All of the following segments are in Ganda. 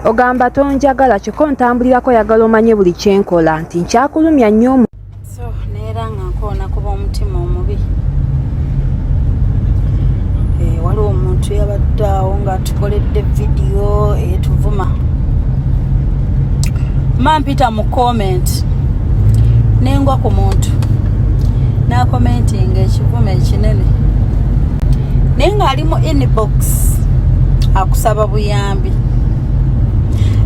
Ogamba tonjagala kyokka ntambulirako yagala omanye buli kyenkola nti nkyakulumya nnyo. So neera nga nkoona kuba omutima omubi. Waliwo omuntu yabadde awo nga tukoledde vidiyo etuvuma. Mampita mu comment nengwa ku muntu nakomentinga ekivume ekinene naye nga ali mu inbox akusaba buyambi.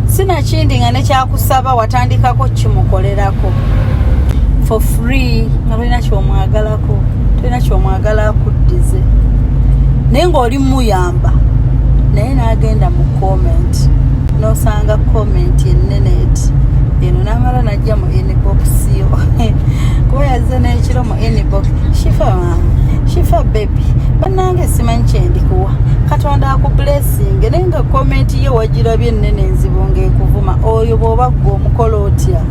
Sinakindi nga nekyakusaba watandikako kimukolerako for free nga tulina kyomwagalako, tulina kyomwagala akuddize naye ng'oli muyamba naye n'agenda mu comment n'osanga comment ennene eti eno n'amala najja mu inbox yo kuba yazze n'ekiro mu inbox shifa mama shifa baby bannange simanyi kyendikuwa Katonda akublessing naye nga comment ye wagirabye ennene enzibu ng'ekuvuma oyo bw'oba gwe omukola otya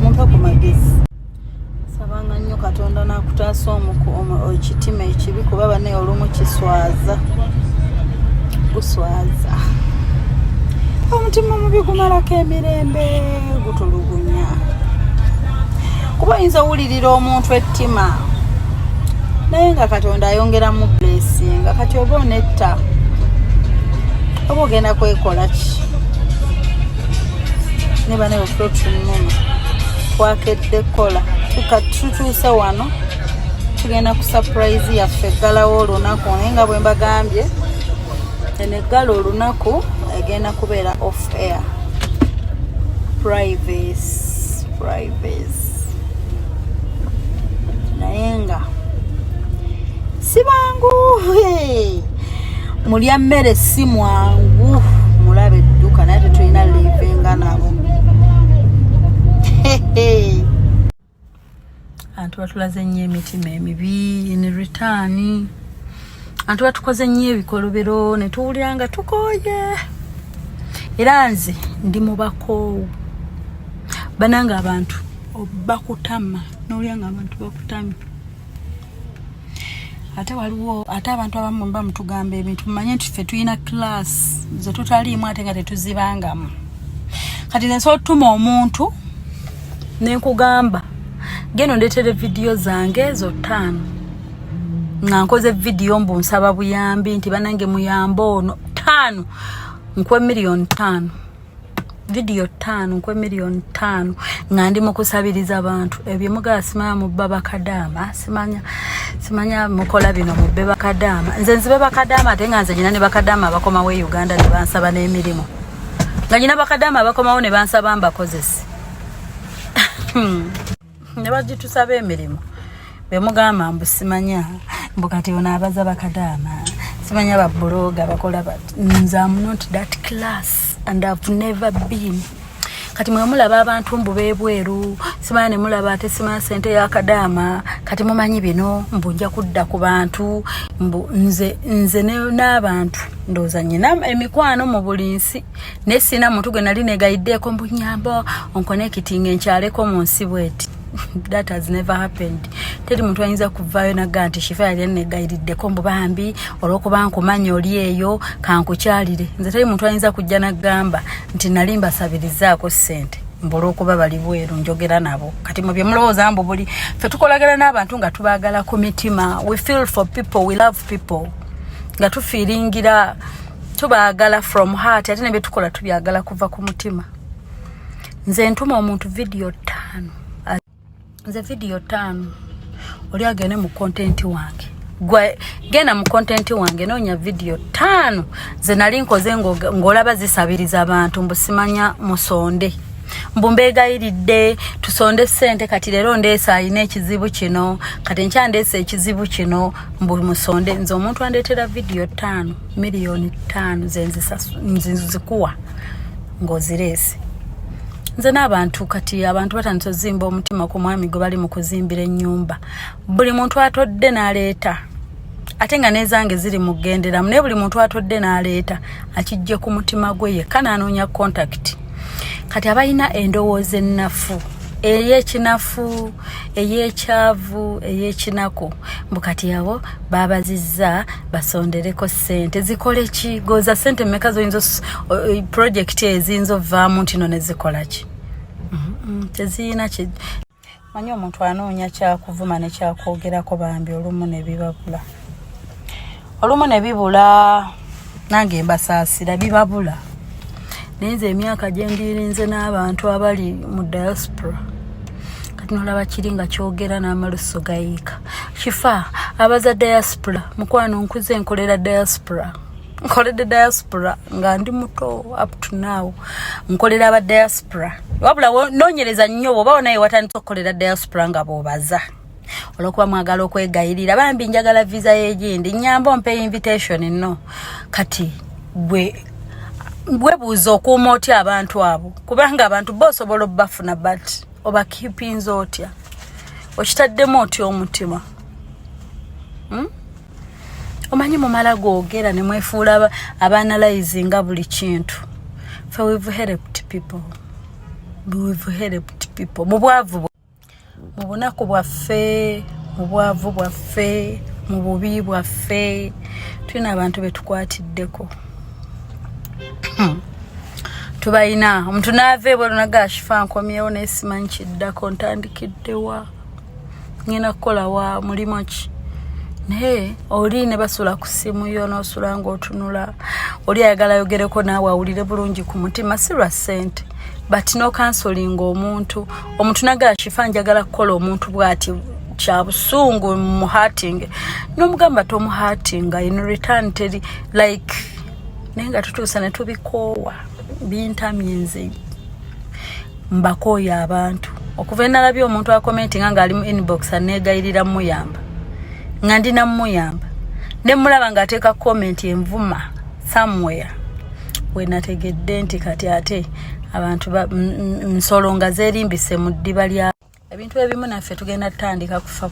mumpe ku magezi. Sabanga nnyo Katonda n'akutaasa ekitima ekibi kuba bane olumu kiswaza guswaza omutima omubi gumalako emirembe gutulugunya kuba oyinza owulirira omuntu ettima naye nga Katonda ayongeramu blessing kati oba onetta oba ogenda kwekola ki ne bane ofulotunuma twakedde kola tutuuse wano tugenda ku surprise yaffe eggalawo olunaku naye nga bwe mbagambye eno eggala olunaku egenda kubeera off air privacy naye nga sibangu mulya mmere si mwangu mulabe edduka naye tetulina livenga nabo. Antu batulaze nnyo emitima emibi in return. Antu batukoze nnyo ebikolobero ne tuwulira nga tukooye. Era nze ndi mu bakoowu. Bananga abantu bakutama n'owulira nga abantu bakutamye. Ate waliwo ate abantu abamu bamutugamba ebintu manye nti ffe tulina class ze tutaliimu ate nga tetuzibangamu. Kati nso otuma omuntu nenkugamba geno ndetere video zange ezo 5 nga nkoze video mbu nsaba buyambi nti banange muyamba ono 5 nkwe million 5 video 5 nkwe million 5 nga ndi mukusabiriza abantu ebyo mugasimanya mu baba kadama simanya mukola bino mu beba kadama nze nzibe bakadama ate nga nze nyina ne bakadama bakoma we Uganda ne bansaba n'emirimu nga nyina bakadama bakomawo ne bansaba mbakozesi ne bajitusaba emirimu bemugamba mbu simanya mbu kati ono abaza bakadama simanya babloga bakola nze am not that class and I've never been. Kati mwe mulaba abantu mbu bebweru simanya ne mulaba ate simanya sente ya kadama kati mumanyi bino mbu nja kudda ku bantu mbu nze n'abantu ndoza nyina emikwano mu bulinsi ne sina muntu gwe nali negayiddeko mbu nyambo onkonekitinga enkyaleko mu nsi bweti. That has never happened. Teri muntu ayinza kuvaayo naga nti shifa yali negayiddeko mbu bambi olwokuba nkumanyi oli eyo kankukyalire. Nze teri muntu ayinza kujja nagamba nti nalimba sabirizaako sente mbolo okuba bali bweru njogera nabo. Kati mu bye mulowooza mbu buli ffe tukolagana n'abantu nga tubaagala ku mitima. We feel for people, we love people. Nga tufiiringira tubaagala from heart ate ne bye tukola tubyagala kuva ku mutima. Nze ntuma omuntu video 5. Nze video 5 oli agene mu content wange gwe gena mu content wange nonya video 5 ze nali nkoze ngolaba zisabiriza abantu mbusimanya musonde mbumbegayiridde tusonde sente kati lero ndeesa ayina ekizibu kino kati nkyandeesa ekizibu kino mbu musonde nze omuntu andetera video 5 million 5 nzizikuwa ngozirese. Nze n'abantu kati abantu batandise zimba omutima ku mwami gwe bali mu kuzimbira ennyumba. Buli muntu atodde n'aleeta ate nga nezange ziri mu genderamu naye buli muntu atodde n'aleeta akijje ku mutima gwe yekka n'anoonya contact. Kati abalina endowooza ennafu eyekinafu eyekyavu eyekinako mbukati yabo babazizza basondereko sente zikole ki goza sente meka zoyinzo project ezinzo vamu ntino nezikola ki tezina ki manyi omuntu anoonya kyakuvuma ne kyakwogerako bambi olumu ne bibula nange mbasaasira bibabula nenze emyaka gyendirinze n'abantu abali mu diaspora kati nolaba kiri nga kyogera n'amaluso gayiika kifa abaza diaspora mukwano nkuze nkolera diaspora nkoledde diaspora nga ndi muto up to now nkolera aba diaspora wabula noonyereza nnyo oba naye watandika okukolera diaspora nga bw'obaza olwokuba mwagala okwegayirira bambi njagala visa y'egindi nnyamba mpe invitation nno kati bwebuuza okuuma otya abantu abo kubanga abantu boosobola obbafuna but obakiipinza otya okitaddemu otya omutima omanyi mumala googera ne mwefuula abanalizinga buli kintu fe we've helped people mu bwavu mu bunaku bwaffe mu bwavu bwaffe mu bubi bwaffe tulina abantu betukwatiddeko tubayina omuntu naava ebweru naga kifa nkomyewo nesimanyi kiddako ntandikiddewa ngenda kukola wa mulimu ki naye oli ne basula ku simu yo n'osula ng'otunula oli ayagala yogereko naawe awulire bulungi ku mutima si lwa ssente but no counseling omuntu naga kifa njagala kukola omuntu bw'ati kya busungu mu hating n'omugamba tomuhatinga in return teri like nenga tutuusa ne tubikoowa bintamyenze mbakooya abantu okuva enalabye omuntu akomentinga ng'ali mu inbox aneegayirira muyamba nga ndina muyamba ne mulaba ng'ateeka comment envuma somewhere wenategedde nti kati ate abantu nsolo nga zeerimbise mu ddiba lya ebintu ebimu naffe tugenda tutandika kufa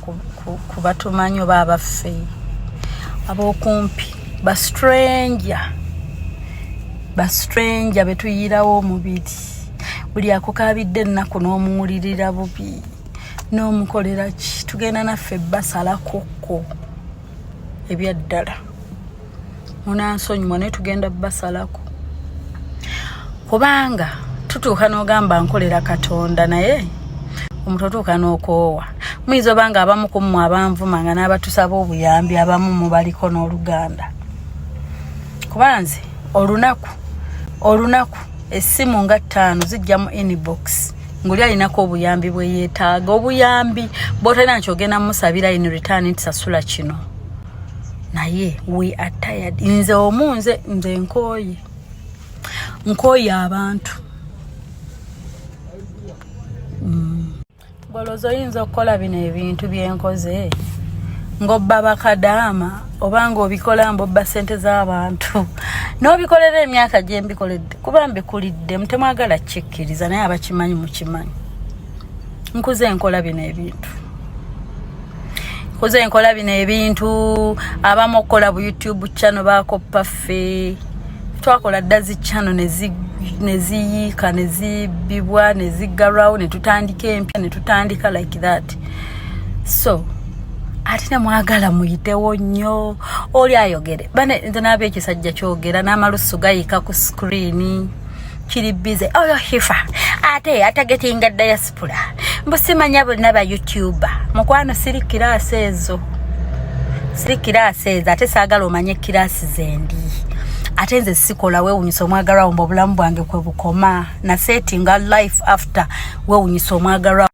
ku batumanyi oba abaffe ab'okumpi bastranger betuyirawo omubiri buli akukabidde ennaku n'omuwulirira bubi n'omukolera ki tugenda naffe basalakokko ebyaddala munansonyiwa naye tugenda basalako kubanga tutuuka n'ogamba nkolera Katonda naye omuntu otuuka n'okoowa muyinza obanga abamu ku mmwe abanvuma nga n'abatusaba obuyambi abamu mubaliko n'oluganda kubanze olunaku essimu nga 5 zijja mu inbox ng'oli alinako obuyambi bwe yeetaaga obuyambi bw'otalina nkyogenda musabira in return nti sasula kino naye we are tired nze omunze nze nkooye abantu bolozo oyinza okukola bino ebintu byenkoze ng'obba bakadaama obanga obikola mbobba ssente z'abantu n'obikolera emyaka gye mbikoledde kuba mbikulidde mutemwagala kyekkiriza naye abakimanyi mukimanyi nkuze nkola bino ebintu abamu okukola bu YouTube channel bakoppa ffe twakola ddazi channel neziyiika nezibibwa neziggalwawo netutandika empya netutandika like that so ate nemwagala muyitewo nnyo oli ayogere bane nze naaba ekisajja kyogera n'amalusu gayiika ku screen kiri bize oyo hifa ate atagetinga diaspora mbusimanya bonna ba YouTuber mukwano siri kiraasi ezo ate saagala omanye kiraasi zendi ate nze sikola weewunyisa omwagalwawo mbu obulamu bwange kwe bukoma na setting a life after weewunyisa omwagalwawo